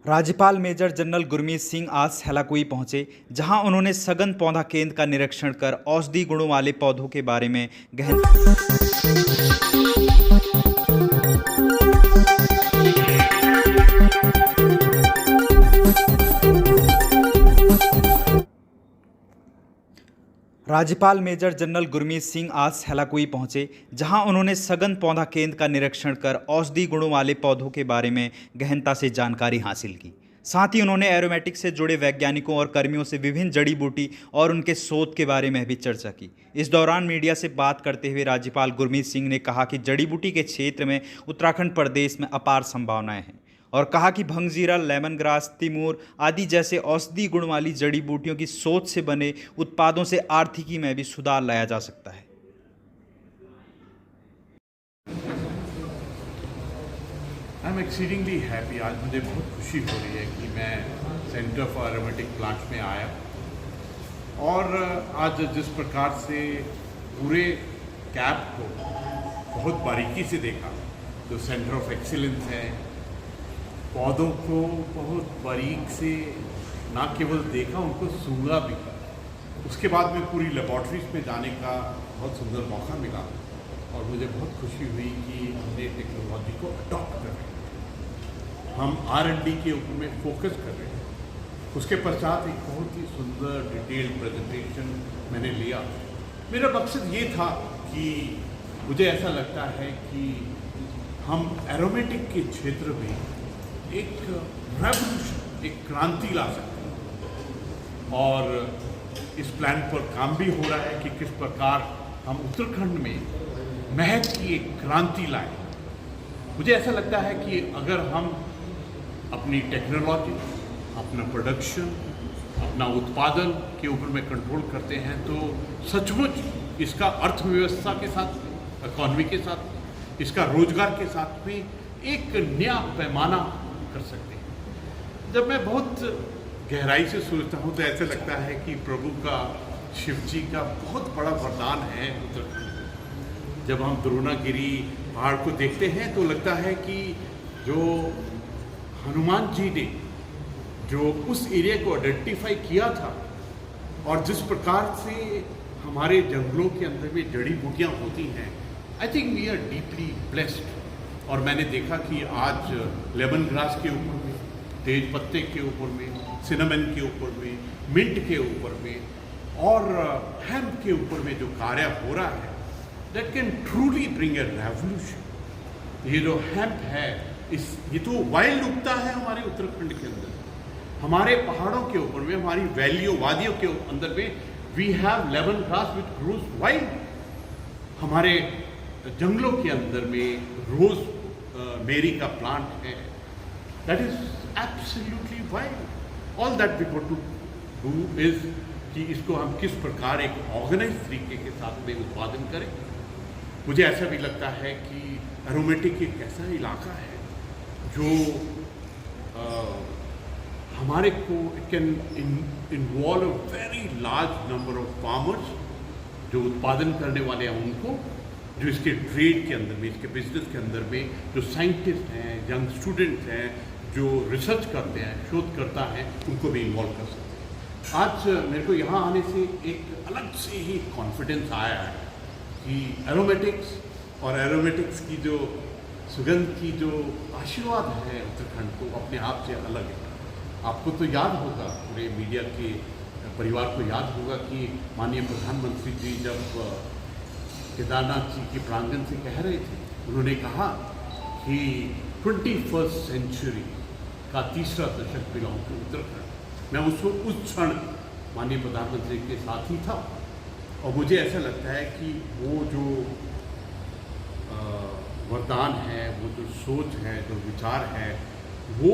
राज्यपाल major general Gurmeet Singh आज हेलाकुई पहुंचे, जहां उन्होंने सघन पौधा केंद्र का निरीक्षण कर औषधि गुणों वाले पौधों के बारे में गहन राज्यपाल मेजर जनरल गुरमीत सिंह आज हेलाकुई पहुंचे, जहां उन्होंने सघन पौधा केंद्र का निरीक्षण कर औषधि गुणों वाले पौधों के बारे में गहनता से जानकारी हासिल की। साथ ही उन्होंने एरोमेटिक से जुड़े वैज्ञानिकों और कर्मियों से विभिन्न जड़ी बूटी और उनके शोध के बारे में भी चर्चा की। इस दौरान मीडिया से बात करते हुए राज्यपाल गुरमीत सिंह ने कहा कि जड़ी बूटी के क्षेत्र में उत्तराखंड प्रदेश में अपार संभावनाएं हैं और कहा कि भंगजीरा, लेमन ग्रास, तिमूर आदि जैसे औषधि गुण वाली जड़ी बूटियों की शोध से बने उत्पादों से आर्थिकी में भी सुधार लाया जा सकता है। I am exceedingly happy. आज मुझे बहुत खुशी हो रही है कि मैं सेंटर फॉर एरोमेटिक प्लांट्स में आया और आज जिस प्रकार से पूरे कैप को बहुत बारीकी से देखा, जो सेंटर ऑफ एक्सीलेंस है, पौधों को बहुत बारीक से ना केवल देखा, उनको सूंघा भी। उसके बाद में पूरी लेबॉर्ट्रीज में जाने का बहुत सुंदर मौका मिला और मुझे बहुत खुशी हुई कि हमने टेक्नोलॉजी को अडॉप्ट कर रहे हैं, हम R&D के ऊपर में फोकस कर रहे हैं। उसके पश्चात एक बहुत ही सुंदर डिटेल्ड प्रेजेंटेशन मैंने लिया। मेरा मकसद ये था कि मुझे ऐसा लगता है कि हम एरोमेटिक के क्षेत्र में एक रेवोल्यूशन, एक क्रांति ला सकते हैं और इस प्लान पर काम भी हो रहा है कि किस प्रकार हम उत्तराखंड में महक की एक क्रांति लाएं। मुझे ऐसा लगता है कि अगर हम अपनी टेक्नोलॉजी, अपना प्रोडक्शन, अपना उत्पादन के ऊपर में कंट्रोल करते हैं तो सचमुच इसका अर्थव्यवस्था के साथ, इकॉनमी के साथ, इसका रोजगार के साथ में एक नया पैमाना कर सकते हैं। जब मैं बहुत गहराई से सोचता हूँ तो ऐसा लगता है कि प्रभु का, शिव जी का बहुत बड़ा वरदान है उत्तराखंड। जब हम द्रोणागिरी पहाड़ को देखते हैं तो लगता है कि जो हनुमान जी ने जो उस एरिया को आइडेंटिफाई किया था और जिस प्रकार से हमारे जंगलों के अंदर में जड़ी बूटियाँ होती हैं, I think we are deeply blessed. और मैंने देखा कि आज लेमन ग्रास के ऊपर में, तेज पत्ते के ऊपर में, सिनेमन के ऊपर में, मिंट के ऊपर में और हेम्प के ऊपर में जो कार्य हो रहा है, that can truly bring a revolution. ये जो हेम्प है, ये तो वाइल्ड उगता है हमारे उत्तराखंड के अंदर, हमारे पहाड़ों के ऊपर में, हमारी वैलियों, वादियों के अंदर में we have lemon grass which grows wild. हमारे जंगलों के अंदर में रोज मेरी का प्लांट है, that is absolutely wild. All that we got to do is कि इसको हम किस प्रकार एक ऑर्गेनाइज तरीके के साथ में उत्पादन करें। मुझे ऐसा भी लगता है कि एरोमेटिक एक ऐसा इलाका है जो हमारे को it can involve a very large number of farmers जो उत्पादन करने वाले हैं उनको, जो इसके ट्रेड के अंदर में, इसके बिजनेस के अंदर में जो साइंटिस्ट हैं, यंग स्टूडेंट्स हैं, जो रिसर्च करते हैं, शोधकर्ता हैं, उनको भी इन्वॉल्व कर सकते हैं। आज मेरे को यहाँ आने से एक अलग से ही कॉन्फिडेंस आया है कि एरोमेटिक्स और एरोमेटिक्स की जो सुगंध की जो आशीर्वाद है उत्तराखंड को, अपने आप से अलग है। आपको तो याद होगा, पूरे मीडिया के परिवार को याद होगा कि माननीय प्रधानमंत्री जी जब केदारनाथ जी के प्रांगण से कह रहे थे, उन्होंने कहा कि 21st सेंचुरी का तीसरा दशक बिलोंग टू उत्तराखंड। मैं उस क्षण माननीय प्रधानमंत्री के साथ ही था और मुझे ऐसा लगता है कि वो जो वरदान है, वो जो सोच है, जो विचार है, वो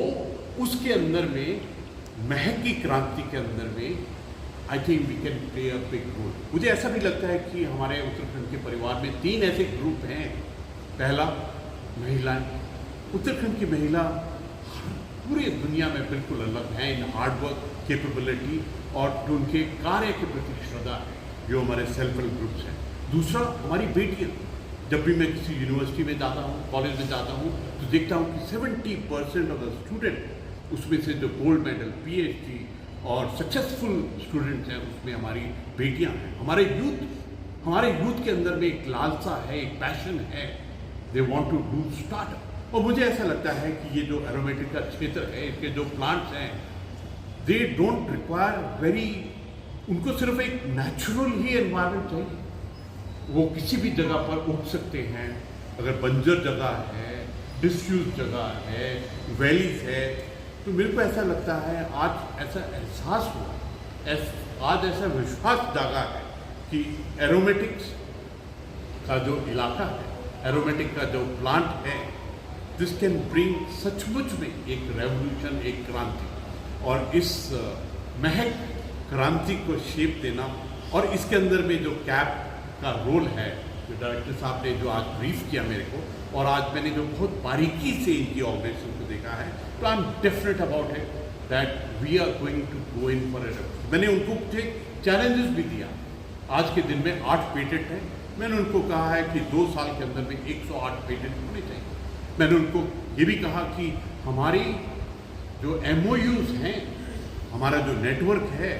उसके अंदर में महक की क्रांति के अंदर में I think we can play a big role. मुझे ऐसा भी लगता है कि हमारे उत्तराखंड के परिवार में 3 ऐसे ग्रुप हैं। पहला, महिलाएं। उत्तराखंड की महिला पूरी दुनिया में बिल्कुल अलग हैं इन हार्ड वर्क, कैपेबिलिटी और जो उनके कार्य के प्रति श्रद्धा है, जो हमारे सेल्फ हेल्प ग्रुप्स हैं। दूसरा, हमारी बेटियाँ। जब भी मैं किसी यूनिवर्सिटी में जाता हूँ, कॉलेज में जाता हूँ, तो देखता हूँ कि 70% ऑफ द स्टूडेंट उसमें से जो गोल्ड मेडल, PhD और सक्सेसफुल स्टूडेंट्स हैं, उसमें हमारी बेटियां हैं। हमारे यूथ के अंदर में एक लालसा है, एक पैशन है, they want to do startup. और मुझे ऐसा लगता है कि ये जो एरोमेटिक का क्षेत्र है, इसके जो प्लांट्स हैं, दे डोंट रिक्वायर उनको सिर्फ एक नेचुरल ही एनवायरनमेंट चाहिए। वो किसी भी जगह पर उग सकते हैं। अगर बंजर जगह है, डिस्यूज जगह है, वैलीज है, तो मेरे को ऐसा लगता है आज ऐसा एहसास हुआ, आज ऐसा विश्वास जागा है कि एरोमेटिक्स का जो इलाका है, एरोमेटिक का जो प्लांट है, दिस कैन ब्रिंग सचमुच में एक रेवोल्यूशन, एक क्रांति। और इस महक क्रांति को शेप देना, और इसके अंदर में जो कैप का रोल है, जो डायरेक्टर साहब ने जो आज ब्रीफ किया मेरे को, और आज मैंने जो बहुत बारीकी से इनकी ऑर्गेनाइजेशन को देखा है, तो I am definite about it that we are going to go in for it. मैंने उनको चैलेंजेस भी दिया। आज के दिन में 8 पेटेंट हैं। मैंने उनको कहा है कि 2 साल के अंदर में 108 पेटेंट होने चाहिए। मैंने उनको ये भी कहा कि हमारी जो MOUs हैं, हमारा जो नेटवर्क है,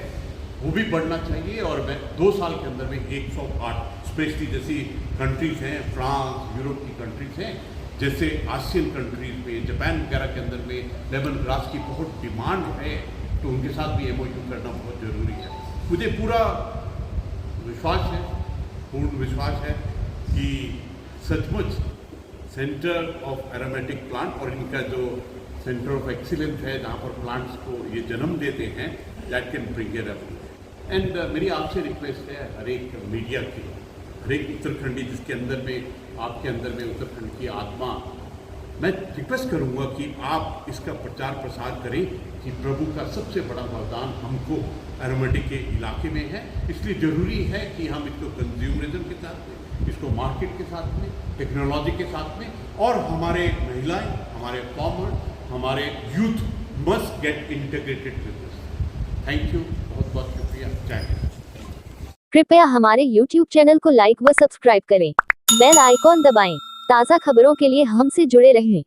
वो भी बढ़ना चाहिए। और मैं 2 साल के अंदर में 108, स्पेशली जैसी कंट्रीज हैं, फ्रांस, यूरोप की कंट्रीज हैं, जैसे आसियन कंट्रीज में, जापान वगैरह के अंदर में लेमन ग्रास की बहुत डिमांड है, तो उनके साथ भी MOU करना बहुत ज़रूरी है। मुझे पूरा विश्वास है, पूर्ण विश्वास है कि सचमुच सेंटर ऑफ एरोमेटिक प्लांट और इनका जो सेंटर ऑफ एक्सीलेंस है, जहाँ पर प्लांट्स को ये जन्म देते हैं, that can bring a revolution. And मेरी आपसे रिक्वेस्ट है, हर एक मीडिया की, हर एक उत्तराखंडी जिसके अंदर में, आपके अंदर में उत्तराखंड की आत्मा, मैं रिक्वेस्ट करूंगा कि आप इसका प्रचार प्रसार करें कि प्रभु का सबसे बड़ा वरदान हमको एरोमेटिक के इलाके में है। इसलिए ज़रूरी है कि हम इसको कंज्यूमरिज्म के साथ में, इसको मार्केट के साथ में, टेक्नोलॉजी के साथ में, और हमारे महिलाएं, हमारे फार्मर, हमारे youth must get integrated with this. Thank you, बहुत बहुत शुक्रिया। जय हिंद। कृपया हमारे YouTube चैनल को लाइक व सब्सक्राइब करें। बेल आइकॉन दबाएं। ताज़ा खबरों के लिए हमसे जुड़े रहें।